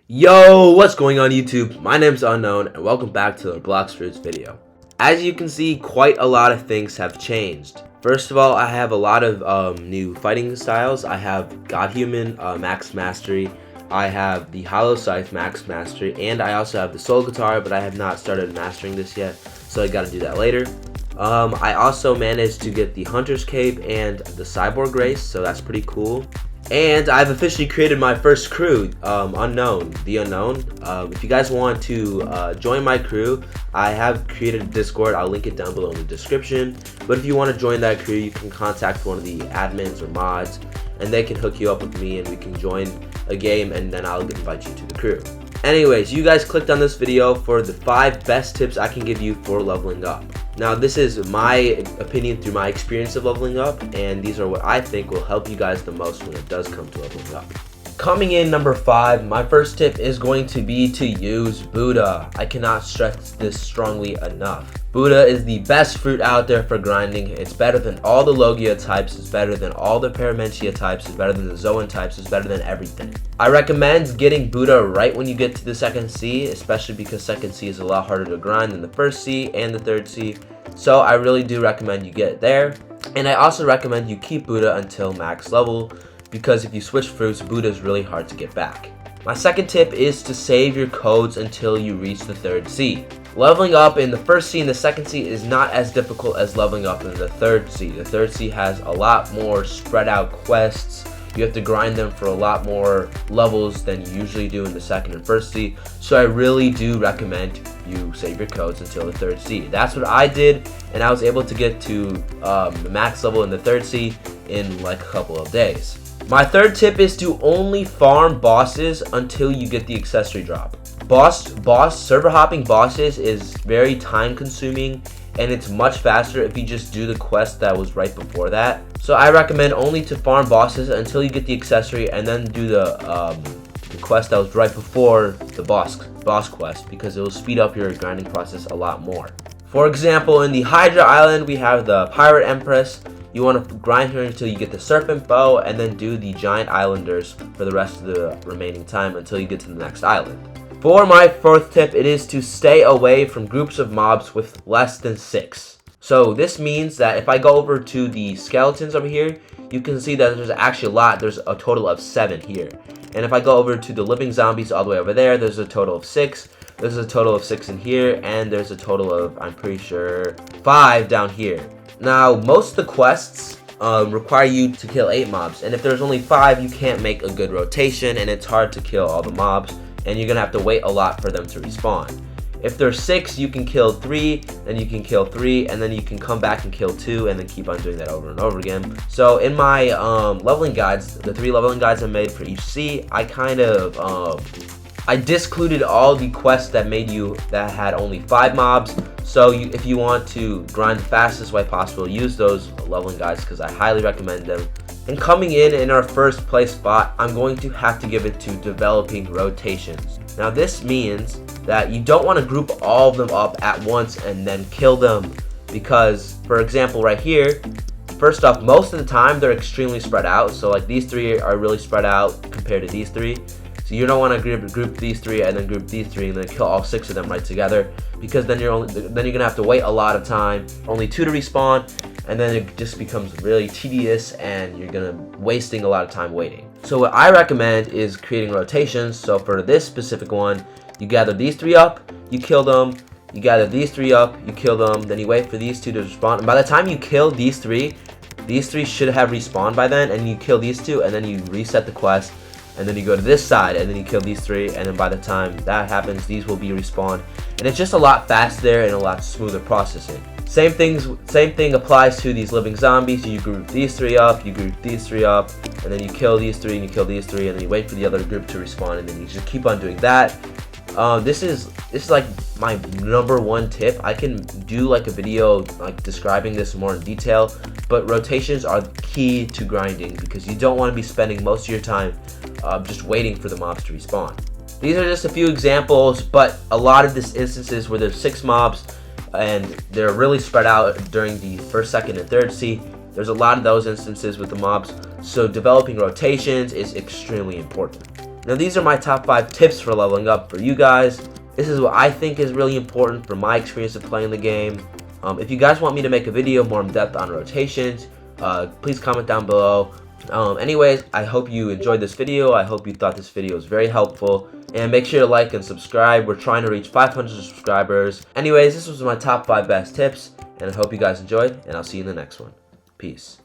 Yo, what's going on YouTube? My name's Unknown and welcome back to the Blox Fruits video. As you can see, quite a lot of things have changed. First of all, I have a lot of new fighting styles. I have God Human Max Mastery, I have the Hollow Scythe Max Mastery, and I also have the Soul Guitar, but I have not started mastering this yet, so I gotta do that later. I also managed to get the Hunter's Cape and the Cyborg Race, so that's pretty cool. And I've officially created my first crew, Unknown, the Unknown. If you guys want to join my crew, I have created a Discord. I'll link it down below in the description. But if you want to join that crew, you can contact one of the admins or mods, and they can hook you up with me, and we can join a game, and then I'll invite you to the crew. Anyways, you guys clicked on this video for the 5 best tips I can give you for leveling up. Now, this is my opinion through my experience of leveling up, and these are what I think will help you guys the most when it does come to leveling up. Coming in number 5, my first tip is going to be to use Buddha. I cannot stress this strongly enough. Buddha is the best fruit out there for grinding. It's better than all the Logia types, it's better than all the Paramentia types, it's better than the Zoan types, it's better than everything. I recommend getting Buddha right when you get to the second C, especially because second C is a lot harder to grind than the first C and the third C. So I really do recommend you get it there. And I also recommend you keep Buddha until max level, because if you switch fruits, Buddha is really hard to get back. My second tip is to save your codes until you reach the third C. Leveling up in the first C and the second C is not as difficult as leveling up in the third C. The third C has a lot more spread out quests. You have to grind them for a lot more levels than you usually do in the second and first C. So I really do recommend you save your codes until the third C. That's what I did, and I was able to get to the max level in the third C in like a couple of days. My third tip is to only farm bosses until you get the accessory drop. Server hopping bosses is very time consuming, and it's much faster if you just do the quest that was right before that. So I recommend only to farm bosses until you get the accessory, and then do the quest that was right before the boss quest, because it will speed up your grinding process a lot more. For example, in the Hydra Island, we have the Pirate Empress. You want to grind her until you get the Serpent Bow, and then do the Giant Islanders for the rest of the remaining time until you get to the next island. For my fourth tip, it is to stay away from groups of mobs with less than 6. So this means that if I go over to the skeletons over here, you can see that there's actually a lot. There's a total of 7 here. And if I go over to the living zombies all the way over there, there's a total of 6. There's a total of 6 in here, and there's a total of, I'm pretty sure, 5 down here. Now, most of the quests require you to kill 8 mobs, and if there's only 5, you can't make a good rotation, and it's hard to kill all the mobs, and you're gonna have to wait a lot for them to respawn. If there's 6, you can kill 3, then you can kill 3, and then you can come back and kill 2, and then keep on doing that over and over again. So in my leveling guides, the 3 leveling guides I made for each C, I kind of I discluded all the quests that had only 5 mobs. So if you want to grind the fastest way possible, use those leveling guides, because I highly recommend them. And coming in our first place spot, I'm going to have to give it to developing rotations. Now this means that you don't want to group all of them up at once and then kill them, because, for example, right here, first off, most of the time they're extremely spread out. So like these 3 are really spread out compared to these 3. So you don't want to group these 3 and then group these 3 and then kill all 6 of them right together, because then you're gonna have to wait a lot of time, only 2 to respawn, and then it just becomes really tedious and you're gonna wasting a lot of time waiting. So what I recommend is creating rotations. So for this specific one, you gather these 3 up, you kill them. You gather these 3 up, you kill them. Then you wait for these 2 to respawn. And by the time you kill these 3 should have respawned by then. And you kill these 2, and then you reset the quest. And then you go to this side, and then you kill these 3, and then by the time that happens, these will be respawned. And it's just a lot faster and a lot smoother processing. Same thing applies to these living zombies. You group these 3 up, you group these 3 up, and then you kill these 3, and you kill these 3, and then you wait for the other group to respawn, and then you just keep on doing that. This is like my number 1 tip. I can do like a video like describing this more in detail, but rotations are the key to grinding, because you don't want to be spending most of your time just waiting for the mobs to respawn. These are just a few examples, but a lot of these instances where there's 6 mobs and they're really spread out during the first, second, and third C, there's a lot of those instances with the mobs. So developing rotations is extremely important. Now these are my top 5 tips for leveling up for you guys. This is what I think is really important from my experience of playing the game. If you guys want me to make a video more in depth on rotations, please comment down below. Anyways, I hope you enjoyed this video. I hope you thought this video was very helpful. And make sure to like and subscribe. We're trying to reach 500 subscribers. Anyways, this was my top 5 best tips. And I hope you guys enjoyed. And I'll see you in the next one. Peace.